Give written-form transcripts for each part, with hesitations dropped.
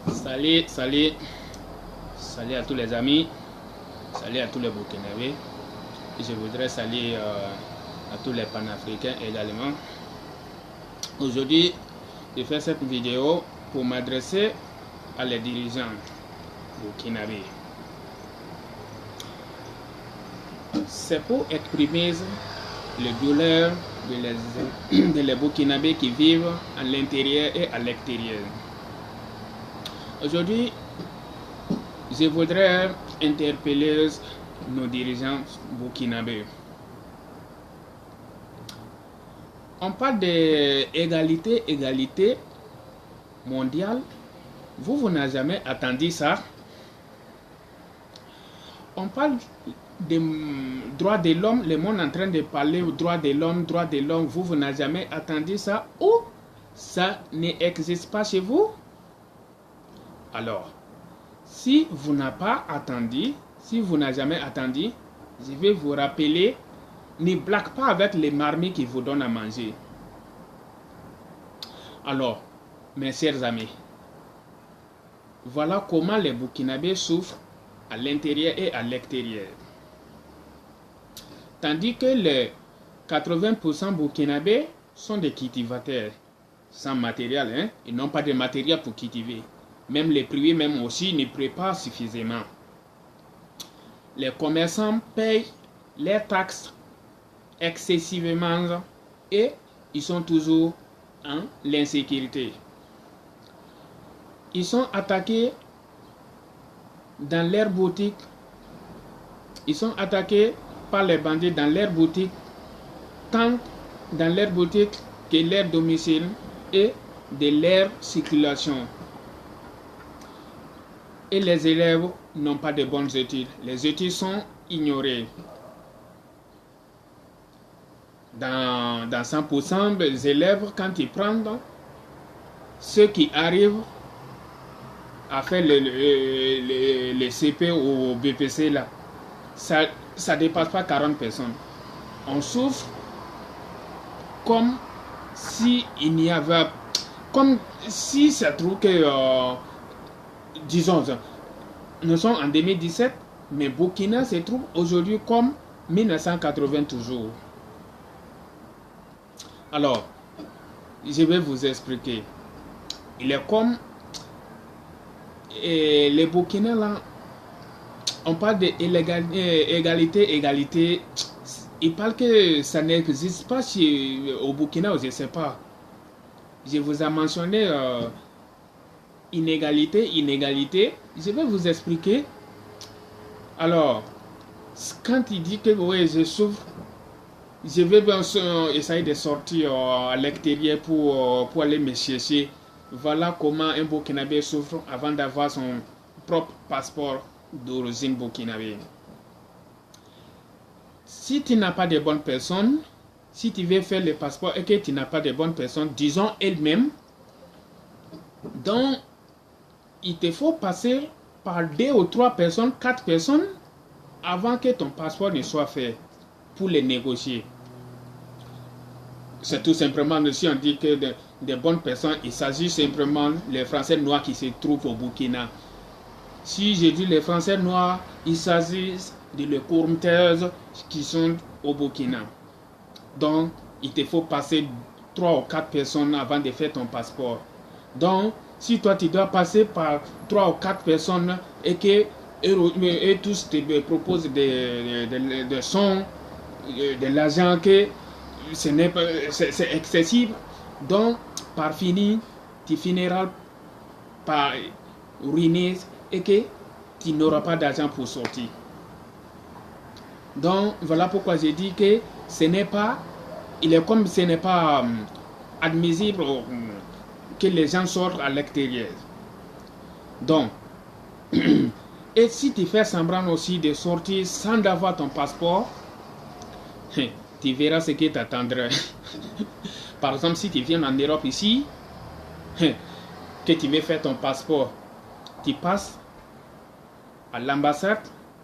Salut, salut, salut à tous les amis, salut à tous les Burkinabés. Je voudrais saluer à tous les panafricains également. Aujourd'hui, je fais cette vidéo pour m'adresser à les dirigeants burkinabés. C'est pour exprimer le douleur de les Burkinabés qui vivent à l'intérieur et à l'extérieur. Aujourd'hui, je voudrais interpeller nos dirigeants burkinabés. On parle d'égalité mondiale. Vous n'avez jamais attendu ça. On parle des droits de l'homme. Le monde est en train de parler aux droits de l'homme, Vous n'avez jamais attendu ça. Ou ça n'existe pas chez vous. Alors, si vous n'avez pas attendu, si vous n'avez jamais attendu, je vais vous rappeler, ne blague pas avec les marmites qui vous donnent à manger. Alors, mes chers amis, voilà comment les Burkinabés souffrent à l'intérieur et à l'extérieur. Tandis que les 80% Burkinabés sont des cultivateurs, sans matériel, hein? Ils n'ont pas de matériel pour cultiver. Même les privés, même aussi, ne préparent suffisamment. Les commerçants payent les taxes excessivement et ils sont toujours en l'insécurité. Ils sont attaqués dans leurs boutiques. Ils sont attaqués par les bandits dans leurs boutiques, tant dans leurs boutiques que leur domicile et de leur circulation. Et les élèves n'ont pas de bonnes études. Les études sont ignorées. Dans 100% des élèves, quand ils prennent ceux qui arrivent à faire le CP ou BPC, là, ça ne dépasse pas 40 personnes. On souffre comme si il n'y avait... Comme si ça trouve que... disons, nous sommes en 2017, mais Burkina se trouve aujourd'hui comme 1980 toujours. Alors, je vais vous expliquer. Il est comme les Burkinais là, on parle d'égalité. Ils parlent que ça n'existe pas au Burkina, je ne sais pas. Je vous ai mentionné inégalité. Je vais vous expliquer. Alors, quand il dit que oui, je souffre, je vais bien essayer de sortir à l'extérieur pour aller me chercher. Voilà comment un Burkinabé souffre avant d'avoir son propre passeport d'origine burkinabé. Si tu n'as pas de bonnes personnes, si tu veux faire le passeport et que tu n'as pas de bonnes personnes, disons elles-mêmes, donc il te faut passer par 2 ou 3 personnes, 4 personnes avant que ton passeport ne soit fait pour les négocier. C'est tout simplement, si on dit que de bonnes personnes, il s'agit simplement des Français noirs qui se trouvent au Burkina. Si je dis les Français noirs, il s'agit de les corrompteurs qui sont au Burkina. Donc, il te faut passer 3 ou 4 personnes avant de faire ton passeport. Donc, si toi tu dois passer par 3 ou 4 personnes et que et tous te proposent de son, de l'argent que c'est excessif, donc par fini, tu finiras par ruiner et que tu n'auras pas d'argent pour sortir. Donc voilà pourquoi j'ai dit que ce n'est pas, il est comme ce n'est pas admissible que les gens sortent à l'extérieur. Donc, et si tu fais semblant aussi de sortir sans avoir ton passeport, tu verras ce qui t'attendra. Par exemple, si tu viens en Europe ici, que tu veux faire ton passeport, tu passes à l'ambassade,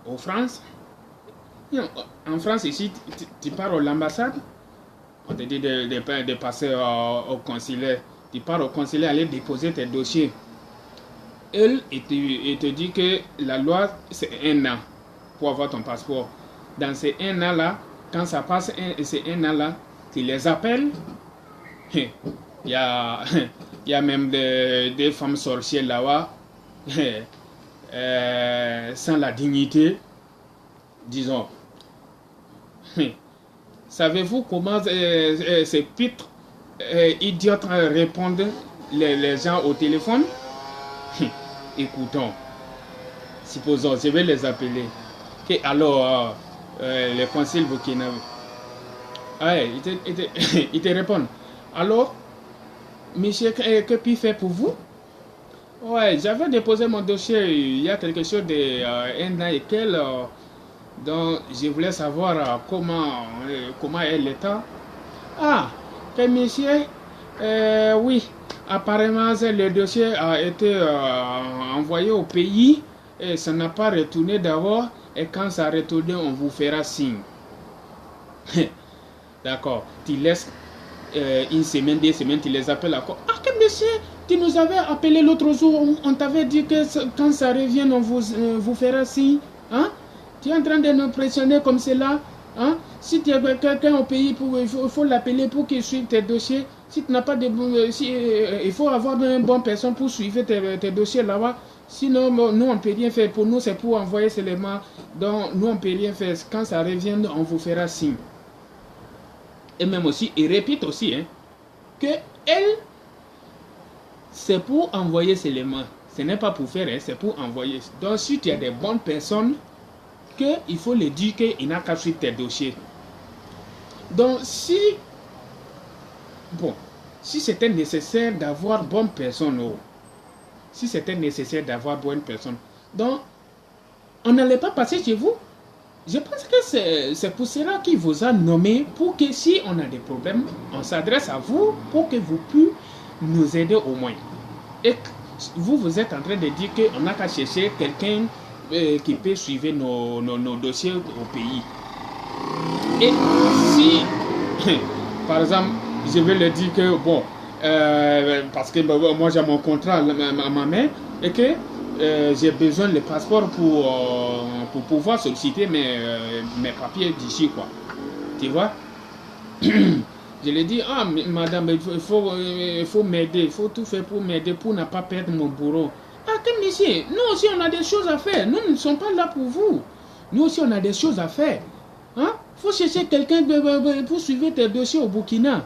en France. En France, ici, tu pars à l'ambassade, on te dit de passer au consulaire. Tu pars au consulaire, aller déposer tes dossiers. il te dit que la loi, c'est 1 an pour avoir ton passeport. Dans ces 1 an-là, quand ça passe ces 1 an-là, tu les appelles. Il y a, il y a même des femmes sorcières là-bas, sans la dignité, disons. Savez-vous comment ces pitres idiotes répondent les gens au téléphone? Écoutons. Supposons, je vais les appeler. Okay, alors, les consuls burkinabés. Ah, ils te répondent. Alors, monsieur, que puis-je faire pour vous? Ouais, j'avais déposé mon dossier il y a quelque chose de 1 an et quelques. Donc, je voulais savoir comment est l'état. Ah, que monsieur, oui, apparemment, le dossier a été envoyé au pays et ça n'a pas retourné d'abord. Et quand ça retourne, on vous fera signe. D'accord, tu laisses 1 semaine, 2 semaines, tu les appelles encore. Ah, que monsieur, tu nous avais appelé l'autre jour, on t'avait dit que quand ça revient, on vous fera signe. Hein? Tu es en train de nous pressionner comme cela. Hein? Si tu as quelqu'un au pays, il faut l'appeler pour qu'il suive tes dossiers. Si tu n'as pas de il faut avoir une bonne personne pour suivre tes dossiers là-bas. Sinon, nous, on ne peut rien faire. Pour nous, c'est pour envoyer seulement. Donc, nous, on ne peut rien faire. Quand ça revient, on vous fera signe. Et même aussi, il répète aussi, hein, que elle, c'est pour envoyer seulement. Ce n'est pas pour faire, hein, c'est pour envoyer. Donc, si tu as des bonnes personnes, il faut leur dire qu'il n'a qu'à suivre tes dossiers. Donc, si c'était nécessaire d'avoir bonne personne, si c'était nécessaire d'avoir bonne personne, donc, on n'allait pas passer chez vous. Je pense que c'est pour cela qu'il vous a nommé, pour que si on a des problèmes, on s'adresse à vous pour que vous puissiez nous aider au moins. Et vous êtes en train de dire qu'on n'a qu'à chercher quelqu'un qui peut suivre nos dossiers au pays. Et si, par exemple, je vais leur dire que, bon, parce que moi j'ai mon contrat à ma main, et que j'ai besoin de passeport pour pouvoir solliciter mes papiers d'ici, quoi. Tu vois? Je lui ai dit, ah, madame, il faut m'aider, il faut tout faire pour m'aider, pour ne pas perdre mon bourreau. Ah, comme monsieur, nous aussi on a des choses à faire, nous ne sommes pas là pour vous. Nous aussi on a des choses à faire. Hein? Il faut chercher quelqu'un pour suivre tes dossiers au Burkina.